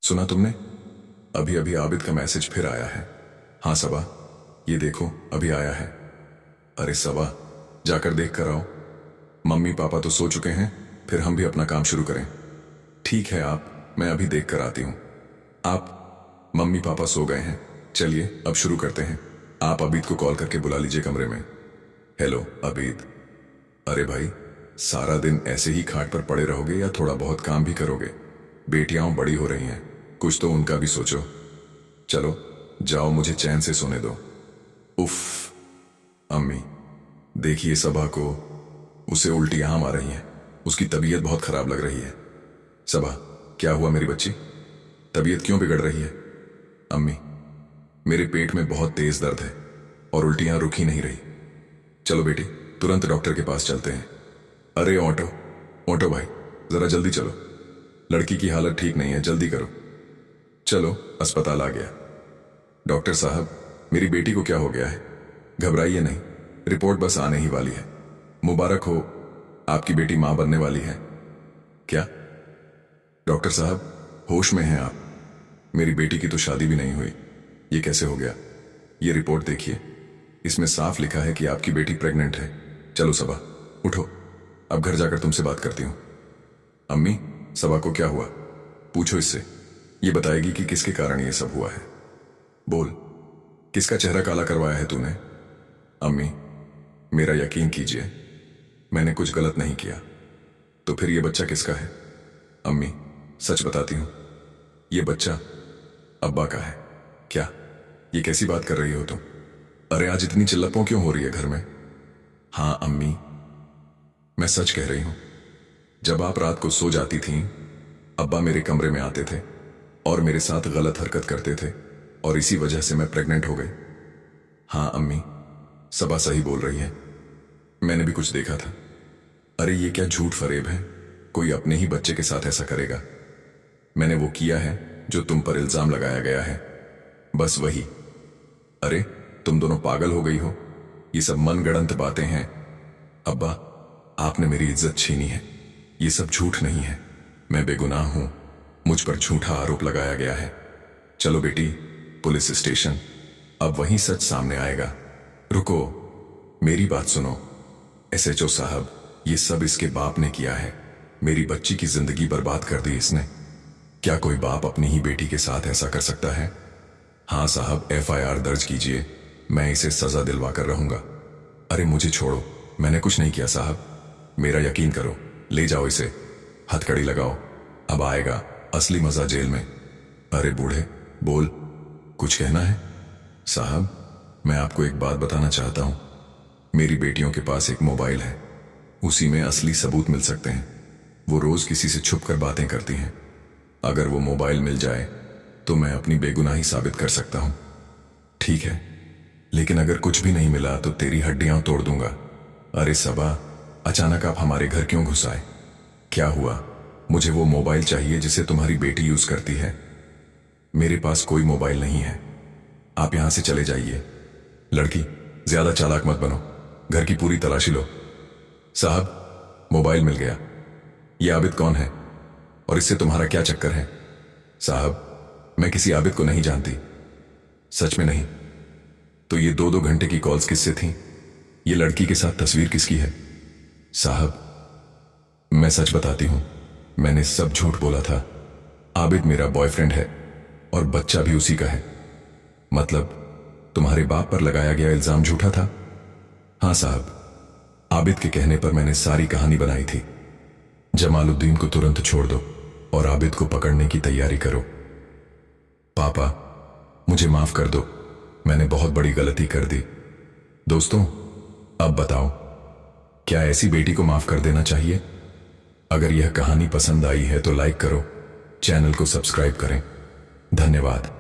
सुना तुमने? अभी अभी आबिद का मैसेज फिर आया है। हाँ सबा, ये देखो अभी आया है। अरे सबा, जाकर देख कर आओ। मम्मी पापा तो सो चुके हैं, फिर हम भी अपना काम शुरू करें। ठीक है मैं अभी देख कर आती हूँ। मम्मी पापा सो गए हैं, चलिए अब शुरू करते हैं। आप अबीद को कॉल करके बुला लीजिए कमरे में। हेलो अबीद। अरे भाई, सारा दिन ऐसे ही खाट पर पड़े रहोगे या थोड़ा बहुत काम भी करोगे? बेटियां बड़ी हो रही हैं, कुछ तो उनका भी सोचो। चलो जाओ, मुझे चैन से सोने दो। उफ। अम्मी, देखिए सबा को, उसे उल्टियां आ रही हैं। उसकी तबीयत बहुत खराब लग रही है। सबा, क्या हुआ मेरी बच्ची? तबीयत क्यों बिगड़ रही है? अम्मी, मेरे पेट में बहुत तेज दर्द है और उल्टियां रुक ही नहीं रही। चलो बेटी, तुरंत डॉक्टर के पास चलते हैं। अरे ऑटो ऑटो भाई, जरा जल्दी चलो, लड़की की हालत ठीक नहीं है, जल्दी करो। चलो अस्पताल आ गया। डॉक्टर साहब, मेरी बेटी को क्या हो गया है? घबराइए नहीं, रिपोर्ट बस आने ही वाली है। मुबारक हो, आपकी बेटी मां बनने वाली है। क्या? डॉक्टर साहब, होश में हैं आप? मेरी बेटी की तो शादी भी नहीं हुई, ये कैसे हो गया? ये रिपोर्ट देखिए, इसमें साफ लिखा है कि आपकी बेटी प्रेग्नेंट है। चलो सबा, उठो, अब घर जाकर तुमसे बात करती हूं। अम्मी, सबा को क्या हुआ? पूछो इससे, ये बताएगी कि किसके कारण ये सब हुआ है। बोल, किसका चेहरा काला करवाया है तूने? अम्मी, मेरा यकीन कीजिए, मैंने कुछ गलत नहीं किया। तो फिर ये बच्चा किसका है? अम्मी, सच बताती हूं, ये बच्चा अब्बा का है। क्या? ये कैसी बात कर रही हो तुम? अरे आज इतनी चिल्लापो क्यों हो रही है घर में? हाँ अम्मी, मैं सच कह रही हूं। जब आप रात को सो जाती थीं, अब्बा मेरे कमरे में आते थे और मेरे साथ गलत हरकत करते थे, और इसी वजह से मैं प्रेग्नेंट हो गई। हाँ अम्मी, सबा सही बोल रही है, मैंने भी कुछ देखा था। अरे ये क्या झूठ फरेब है? कोई अपने ही बच्चे के साथ ऐसा करेगा? मैंने वो किया है जो तुम पर इल्जाम लगाया गया है, बस वही। अरे तुम दोनों पागल हो गई हो, ये सब मनगढ़ंत बातें हैं। अब्बा, आपने मेरी इज्जत छीनी है, ये सब झूठ नहीं है, मैं बेगुनाह हूं, मुझ पर झूठा आरोप लगाया गया है। चलो बेटी, पुलिस स्टेशन, अब वहीं सच सामने आएगा। रुको, मेरी बात सुनो। एसएचओ साहब, ये सब इसके बाप ने किया है। मेरी बच्ची की जिंदगी बर्बाद कर दी इसने। क्या कोई बाप अपनी ही बेटी के साथ ऐसा कर सकता है? हाँ साहब, एफआईआर दर्ज कीजिए, मैं इसे सजा दिलवा कर रहूंगा। अरे मुझे छोड़ो, मैंने कुछ नहीं किया साहब, मेरा यकीन करो। ले जाओ इसे, हथकड़ी लगाओ, अब आएगा असली मजा जेल में। अरे बूढ़े, बोल, कुछ कहना है? साहब, मैं आपको एक बात बताना चाहता हूं। मेरी बेटियों के पास एक मोबाइल है, उसी में असली सबूत मिल सकते हैं। वो रोज किसी से छुप कर बातें करती हैं। अगर वो मोबाइल मिल जाए तो मैं अपनी बेगुनाही साबित कर सकता हूं। ठीक है, लेकिन अगर कुछ भी नहीं मिला तो तेरी हड्डियां तोड़ दूंगा। अरे सबा, अचानक आप हमारे घर क्यों घुस आए? क्या हुआ? मुझे वो मोबाइल चाहिए जिसे तुम्हारी बेटी यूज करती है। मेरे पास कोई मोबाइल नहीं है, आप यहां से चले जाइए। लड़की, ज्यादा चालाक मत बनो, घर की पूरी तलाशी लो। साहब, मोबाइल मिल गया। ये आबिद कौन है और इससे तुम्हारा क्या चक्कर है? साहब, मैं किसी आबिद को नहीं जानती। सच में नहीं? तो ये 2-2 घंटे की कॉल्स किससे थीं? ये लड़की के साथ तस्वीर किसकी है? साहब, मैं सच बताती हूं, मैंने सब झूठ बोला था। आबिद मेरा बॉयफ्रेंड है और बच्चा भी उसी का है। मतलब तुम्हारे बाप पर लगाया गया इल्जाम झूठा था? हाँ साहब, आबिद के कहने पर मैंने सारी कहानी बनाई थी। जमालुद्दीन को तुरंत छोड़ दो और आबिद को पकड़ने की तैयारी करो। पापा, मुझे माफ कर दो, मैंने बहुत बड़ी गलती कर दी। दोस्तों, अब बताओ, क्या ऐसी बेटी को माफ कर देना चाहिए? अगर यह कहानी पसंद आई है तो लाइक करो, चैनल को सब्सक्राइब करें। धन्यवाद।